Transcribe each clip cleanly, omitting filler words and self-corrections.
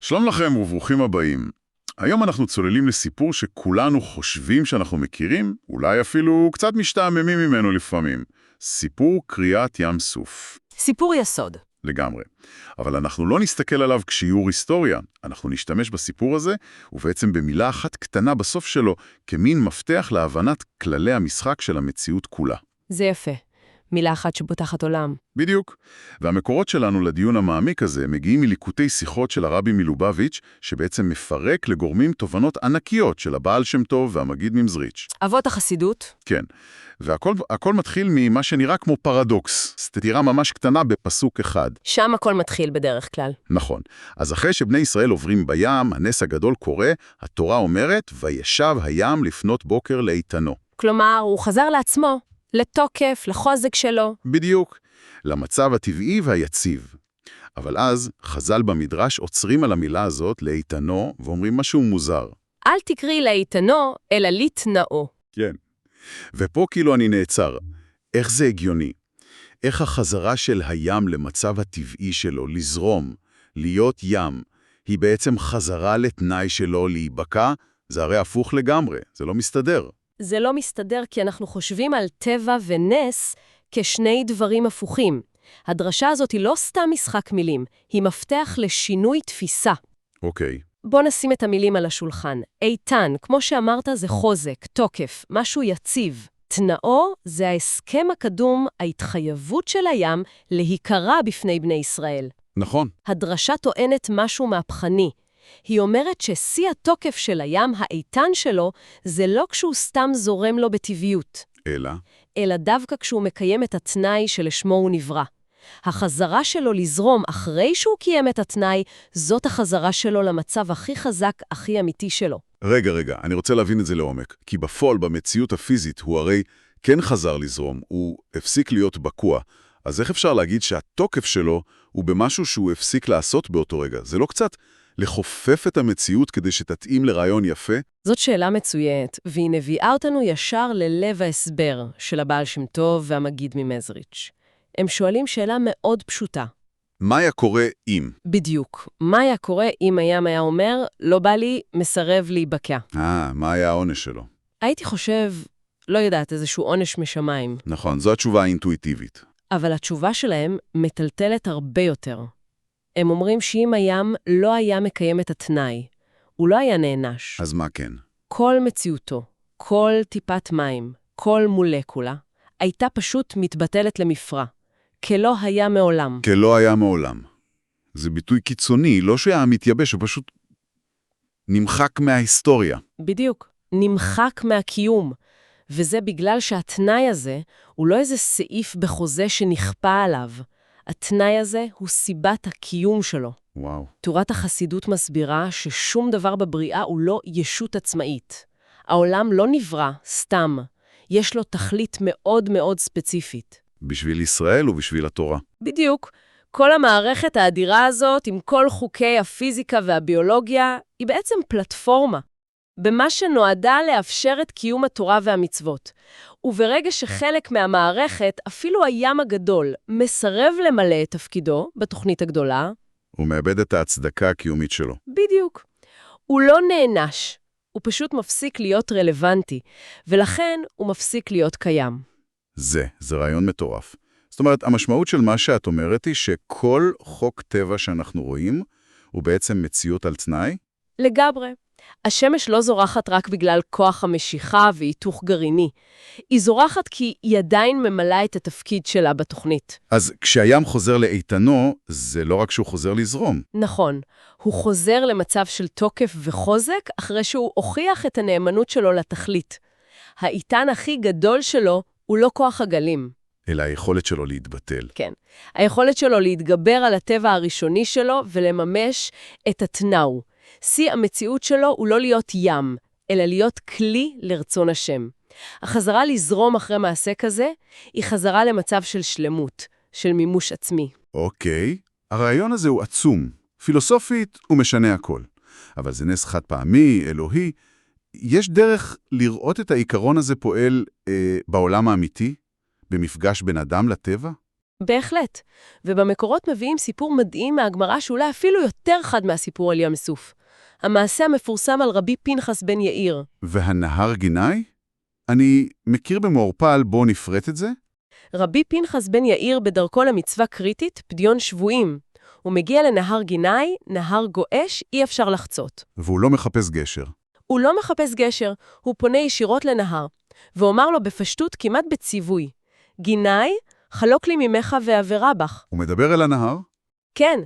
שלום לכם וברוכים הבאים. היום אנחנו צוללים לסיפור שכולנו חושבים שאנחנו מכירים, אולי אפילו קצת משתעממים ממנו לפעמים. סיפור קריעת ים סוף. סיפור יסוד. לגמרי. אבל אנחנו לא נסתכל עליו כשיעור היסטוריה. אנחנו נשתמש בסיפור הזה, ובעצם במילה אחת קטנה בסוף שלו, כמין מפתח להבנת כללי המשחק של המציאות כולה. זה יפה. מילה אחת שפותחת עולם. בדיוק. והמקורות שלנו לדיון המעמיק הזה מגיעים מליקוטי שיחות של הרבי מלובביץ', שבעצם מפרק לגורמים תובנות ענקיות של הבעל שם טוב והמגיד ממזריץ'. אבות החסידות? כן. והכל מתחיל ממה שנראה כמו פרדוקס, סתירה ממש קטנה בפסוק אחד. שם הכל מתחיל בדרך כלל. נכון. אז אחרי שבני ישראל עוברים בים, הנס הגדול קורה, התורה אומרת, וישב הים לפנות בוקר לאיתנו. כלומר, הוא חזר לעצמו, לתוקף, לחוזק שלו. בדיוק. למצב הטבעי והיציב. אבל אז חז"ל במדרש עוצרים על המילה הזאת לאיתנו, ואומרים משהו מוזר. אל תקרי לאיתנו, אלא לתנאו. כן. ופה כאילו אני נעצר. איך זה הגיוני? איך החזרה של הים למצב הטבעי שלו, לזרום, להיות ים, היא בעצם חזרה לתנאי שלו להיבקע? זה הרי הפוך לגמרי, זה לא מסתדר. זה לא מסתדר כי אנחנו חושבים על טבע ונס כשני דברים הפוכים. הדרשה הזאת היא לא סתם משחק מילים, היא מפתח לשינוי תפיסה. אוקיי. בוא נשים את המילים על השולחן. איתן, כמו שאמרת, זה חוזק, תוקף, משהו יציב. תנאו זה ההסכם הקדום, ההתחייבות של הים להיקרא בפני בני ישראל. נכון. הדרשה טוענת משהו מהפכני. היא אומרת ששיא התוקף של הים, האיתן שלו, זה לא כשהוא סתם זורם לו בטבעיות. אלא דווקא כשהוא מקיים את התנאי שלשמו הוא נברא. החזרה שלו לזרום אחרי שהוא קיים את התנאי, זאת החזרה שלו למצב הכי חזק, הכי אמיתי שלו. רגע, אני רוצה להבין את זה לעומק. כי בפועל, במציאות הפיזית, הוא הרי כן חזר לזרום, הוא הפסיק להיות בקוע. אז איך אפשר להגיד שהתוקף שלו הוא במשהו שהוא הפסיק לעשות באותו רגע? זה לא קצת לחופף את המציאות כדי שתתאים לרעיון יפה? זאת שאלה מצוינת, והיא נביאה אותנו ישר ללב ההסבר של הבעל שם טוב והמגיד ממזריץ'. הם שואלים שאלה מאוד פשוטה. מה היה קורה אם? בדיוק. מה היה קורה אם הים היה אומר, לא בא לי, מסרב להיבקע? מה היה העונש שלו? הייתי חושב, לא יודעת, איזשהו עונש משמיים. נכון, זו התשובה האינטואיטיבית. אבל התשובה שלהם מטלטלת הרבה יותר. הם אומרים שאם הים לא היה מקיים את התנאי, הוא לא היה נענש. אז מה כן? כל מציאותו, כל טיפת מים, כל מולקולה, הייתה פשוט מתבטלת למפרע. כלא היה מעולם. כלא היה מעולם. זה ביטוי קיצוני, לא שהיה מתייבש, הוא פשוט נמחק מההיסטוריה. בדיוק, נמחק מהקיום. וזה בגלל שהתנאי הזה הוא לא איזה סעיף בחוזה שנכפה עליו. התנאי הזה הוא סיבת הקיום שלו. וואו. תורת החסידות מסבירה ששום דבר בבריאה הוא לא ישות עצמאית. העולם לא נברא סתם. יש לו תכלית מאוד מאוד ספציפית. בשביל ישראל ובשביל התורה. בדיוק. כל המערכת האדירה הזאת, עם כל חוקי הפיזיקה והביולוגיה, היא בעצם פלטפורמה. במה שנועדה לאפשר את קיום התורה והמצוות. וברגע שחלק מהמערכת, אפילו הים הגדול, מסרב למלא את תפקידו בתוכנית הגדולה, הוא מאבד את ההצדקה הקיומית שלו. בדיוק. הוא לא נענש. הוא פשוט מפסיק להיות רלוונטי, ולכן הוא מפסיק להיות קיים. זה רעיון מטורף. זאת אומרת, המשמעות של מה שאת אומרת היא שכל חוק טבע שאנחנו רואים, הוא בעצם מציאות על תנאי? לגמרי. השמש לא זורחת רק בגלל כוח המשיכה והיתוך גרעיני. היא זורחת כי היא עדיין ממלאה את התפקיד שלה בתוכנית. אז כשהים חוזר לאיתנו, זה לא רק שהוא חוזר לזרום. נכון. הוא חוזר למצב של תוקף וחוזק אחרי שהוא הוכיח את הנאמנות שלו לתכלית. האיתן הכי גדול שלו הוא לא כוח הגלים. אלא היכולת שלו להתבטל. כן. היכולת שלו להתגבר על הטבע הראשוני שלו ולממש את התנאו. שיא המציאות שלו הוא לא להיות ים, אלא להיות כלי לרצון השם. החזרה לזרום אחרי מעשה כזה, היא חזרה למצב של שלמות, של מימוש עצמי. אוקיי. הרעיון הזה הוא עצום. פילוסופית הוא משנה הכל. אבל זה נס חד פעמי, אלוהי. יש דרך לראות את העיקרון הזה פועל בעולם האמיתי? במפגש בין אדם לטבע? בהחלט. ובמקורות מביאים סיפור מדהים מהגמרא שאולי אפילו יותר חד מהסיפור על ים סוף. המעשה המפורסם על רבי פנחס בן יאיר. והנהר גיני? אני מכיר במעורפל, בוא נפרט את זה? רבי פנחס בן יאיר בדרכו למצווה קריטית, פדיון שבויים. הוא מגיע לנהר גיני, נהר גועש, אי אפשר לחצות. והוא לא מחפש גשר. הוא לא מחפש גשר, הוא פונה ישירות לנהר, ואומר לו בפשטות כמעט בציווי, גיני, חלוק לי ממך ועבירה בך. הוא מדבר אל הנהר? כן,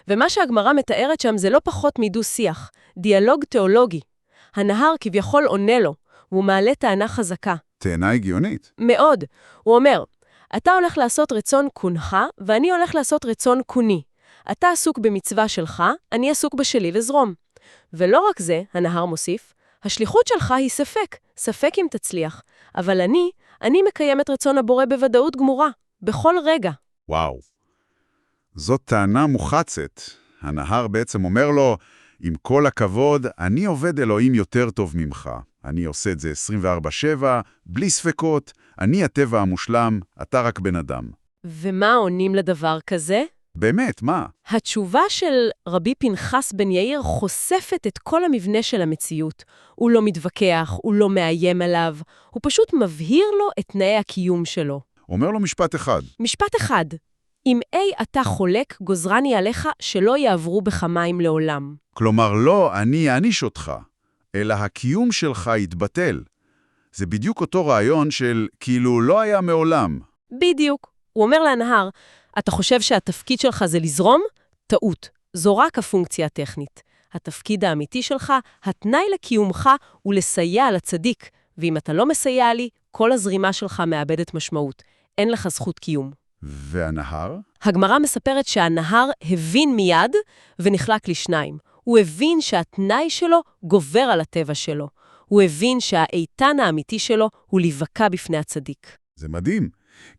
ומה שהגמרא מתארת שם זה לא פחות מדו-שיח, דיאלוג תיאולוגי. הנהר כביכול עונה לו, והוא מעלה טענה חזקה. טענה הגיונית. מאוד. הוא אומר, אתה הולך לעשות רצון קונך, ואני הולך לעשות רצון קוני. אתה עסוק במצווה שלך, אני עסוק בשלי וזרום. ולא רק זה, הנהר מוסיף, השליחות שלך היא ספק, ספק אם תצליח. אבל אני מקיים את רצון הבורא בוודאות גמורה, בכל רגע. וואו. זאת טענה מוחצת. הנהר בעצם אומר לו, עם כל הכבוד, אני עובד אלוהים יותר טוב ממך. אני עושה את זה 24/7, בלי ספקות, אני הטבע המושלם, אתה רק בן אדם. ומה עונים לדבר כזה? באמת, מה? התשובה של רבי פנחס בן יאיר חושפת את כל המבנה של המציאות. הוא לא מתווכח, הוא לא מאיים עליו, הוא פשוט מבהיר לו את תנאי הקיום שלו. אומר לו משפט אחד. משפט אחד, אם אי אתה חולק, גוזרני עליך שלא יעברו בך מים לעולם. כלומר, לא אני אעניש אותך, אלא הקיום שלך יתבטל. זה בדיוק אותו רעיון של כאילו לא היה מעולם. בדיוק. הוא אומר לנהר, אתה חושב שהתפקיד שלך זה לזרום? טעות. זו רק הפונקציה הטכנית. התפקיד האמיתי שלך, התנאי לקיומך הוא לסייע לצדיק, ואם אתה לא מסייע לי, כל הזרימה שלך מאבדת משמעות. אין לך זכות קיום. והנהר? הגמרא מספרת שהנהר הבין מיד ונחלק לשניים. הוא הבין שהתנאי שלו גובר על הטבע שלו. הוא הבין שהאיתן האמיתי שלו הוא להיווקע בפני הצדיק. זה מדהים,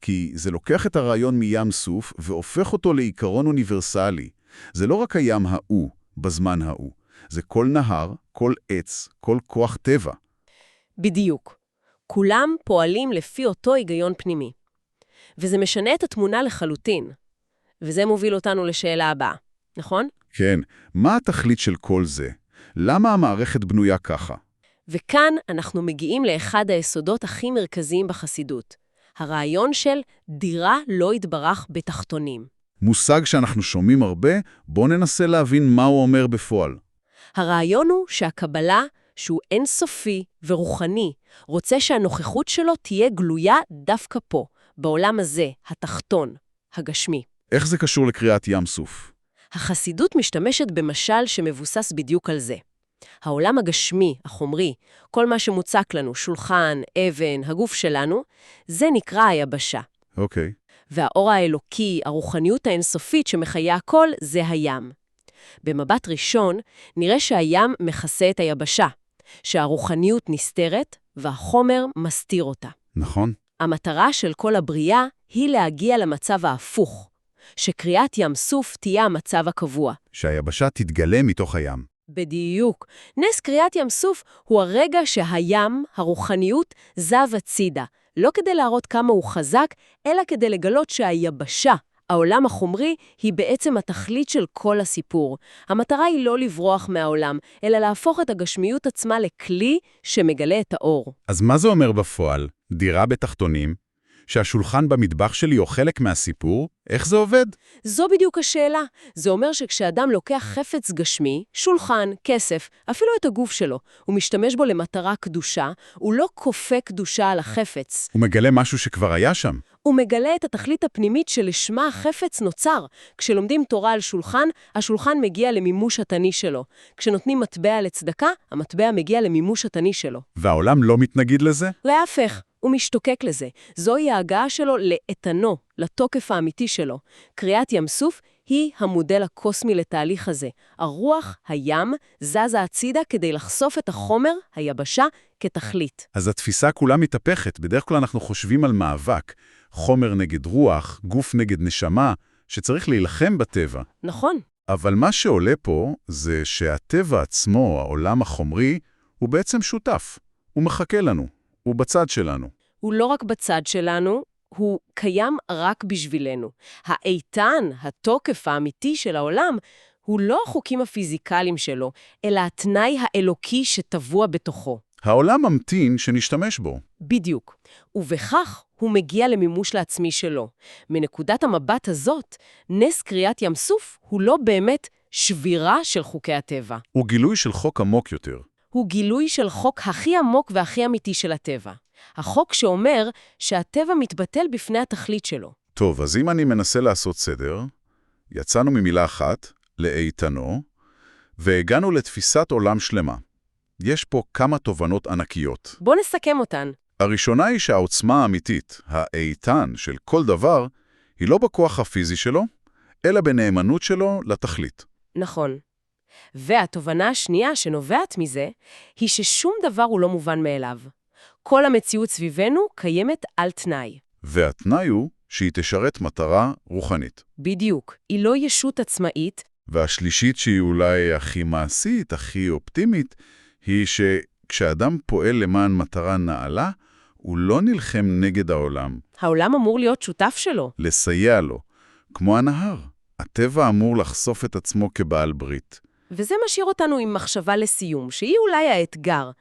כי זה לוקח את הרעיון מים סוף והופך אותו לעיקרון אוניברסלי. זה לא רק הים ההוא, בזמן ההוא. זה כל נהר, כל עץ, כל כוח טבע. בדיוק. כולם פועלים לפי אותו היגיון פנימי. וזה משנה את התמונה לחלוטין. וזה מוביל אותנו לשאלה הבאה, נכון? כן, מה התכלית של כל זה? למה המערכת בנויה ככה? וכאן אנחנו מגיעים לאחד היסודות הכי מרכזיים בחסידות. הרעיון של דירה לא יתברך בתחתונים. מושג שאנחנו שומעים הרבה, בוא ננסה להבין מה הוא אומר בפועל. הרעיון הוא שהקבלה, שהוא אינסופי ורוחני, רוצה שהנוכחות שלו תהיה גלויה דווקא פה, בעולם הזה, התחתון, הגשמי. איך זה קשור לקריאת ים סוף? החסידות משתמשת במשל שמבוסס בדיוק על זה. העולם הגשמי, החומרי, כל מה שמוצק לנו, שולחן, אבן, הגוף שלנו, זה נקרא היבשה. אוקיי. והאור האלוקי, הרוחניות האינסופית שמחיה הכל, זה הים. במבט ראשון, נראה שהים מכסה את היבשה, שהרוחניות נסתרת והחומר מסתיר אותה. נכון. המטרה של כל הבריאה היא להגיע למצב ההפוך, שקריאת ים סוף תהיה המצב הקבוע. שהיבשה תתגלה מתוך הים. בדיוק. נס קריאת ים סוף הוא הרגע שהים, הרוחניות, זב הצידה, לא כדי להראות כמה הוא חזק, אלא כדי לגלות שהיבשה, העולם החומרי, היא בעצם התכלית של כל הסיפור. המטרה היא לא לברוח מהעולם, אלא להפוך את הגשמיות עצמה לכלי שמגלה את האור. אז מה זה אומר בפועל? דירה בתחתונים? שהשולחן במטבח שלי הוא חלק מהסיפור? איך זה עובד? זו בדיוק השאלה. זה אומר שכשאדם לוקח חפץ גשמי, שולחן, כסף, אפילו את הגוף שלו, הוא משתמש בו למטרה קדושה, הוא לא כופה קדושה על החפץ. הוא מגלה משהו שכבר היה שם. הוא מגלה את התכלית הפנימית שלשמה החפץ נוצר. כשלומדים תורה על שולחן, השולחן מגיע למימוש התני שלו. כשנותנים מטבע לצדקה, המטבע מגיע למימוש התני שלו. והעולם לא מתנגד לזה? להפך. הוא משתוקק לזה. זוהי ההגעה שלו לאיתנו, לתוקף האמיתי שלו. קריאת ים סוף היא המודל הקוסמי לתהליך הזה. הרוח, הים, זזה הצידה כדי לחשוף את החומר, היבשה, כתכלית. אז התפיסה כולה מתהפכת. בדרך כלל אנחנו חושבים על מאבק. חומר נגד רוח, גוף נגד נשמה, שצריך להילחם בטבע. נכון. אבל מה שעולה פה זה שהטבע עצמו, העולם החומרי, הוא בעצם שותף. הוא מחכה לנו. הוא בצד שלנו. הוא לא רק בצד שלנו, הוא קיים רק בשבילנו. האיתן, התוקף האמיתי של העולם, הוא לא החוקים הפיזיקליים שלו, אלא התנאי האלוקי שטבוע בתוכו. העולם ממתין שנשתמש בו. בדיוק. ובכך הוא מגיע למימוש לעצמי שלו. מנקודת המבט הזאת, נס קריאת ים סוף הוא לא באמת שבירה של חוקי הטבע. הוא גילוי של חוק עמוק יותר. הוא גילוי של חוק הכי עמוק והכי אמיתי של הטבע. החוק שאומר שהטבע מתבטל בפני התכלית שלו. טוב, אז אם אני מנסה לעשות סדר, יצאנו ממילה אחת, לאיתנו, והגענו לתפיסת עולם שלמה. יש פה כמה תובנות ענקיות. בוא נסכם אותן. הראשונה היא שהעוצמה האמיתית, האיתן של כל דבר, היא לא בכוח הפיזי שלו, אלא בנאמנות שלו לתכלית. נכון. והתובנה השנייה שנובעת מזה, היא ששום דבר הוא לא מובן מאליו. כל המציאות סביבנו קיימת על תנאי. והתנאי הוא שהיא תשרת מטרה רוחנית. בדיוק. היא לא ישות עצמאית. והשלישית שהיא אולי הכי מעשית, הכי אופטימית, היא שכשאדם פועל למען מטרה נעלה, הוא לא נלחם נגד העולם. העולם אמור להיות שותף שלו. לסייע לו. כמו הנהר. הטבע אמור לחשוף את עצמו כבעל ברית. וזה משאיר אותנו עם מחשבה לסיום, שהיא אולי האתגר.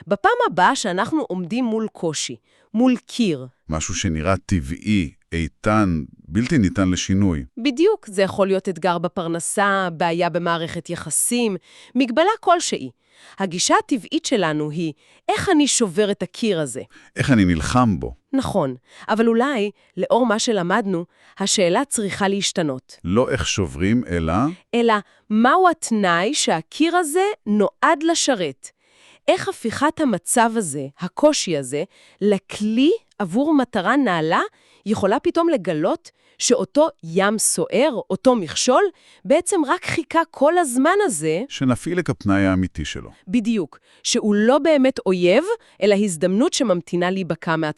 בפעם הבאה שאנחנו עומדים מול קושי, מול קיר. משהו שנראה טבעי, איתן, בלתי ניתן לשינוי. בדיוק, זה יכול להיות אתגר בפרנסה, בעיה במערכת יחסים, מגבלה כלשהי. הגישה הטבעית שלנו היא, איך אני שובר את הקיר הזה? איך אני נלחם בו? נכון, אבל אולי, לאור מה שלמדנו, השאלה צריכה להשתנות. לא איך שוברים, אלא, מהו התנאי שהקיר הזה נועד לשרת? איך הפיכת המצב הזה, הקושי הזה, לכלי עבור מטרה נעלה, יכולה פתאום לגלות שאותו ים סוער, אותו מכשול, בעצם רק חיכה כל הזמן הזה... שנפעיל את הפנאי האמיתי שלו. בדיוק, שהוא לא באמת אויב, אלא הזדמנות שממתינה להיבקע מעצמה.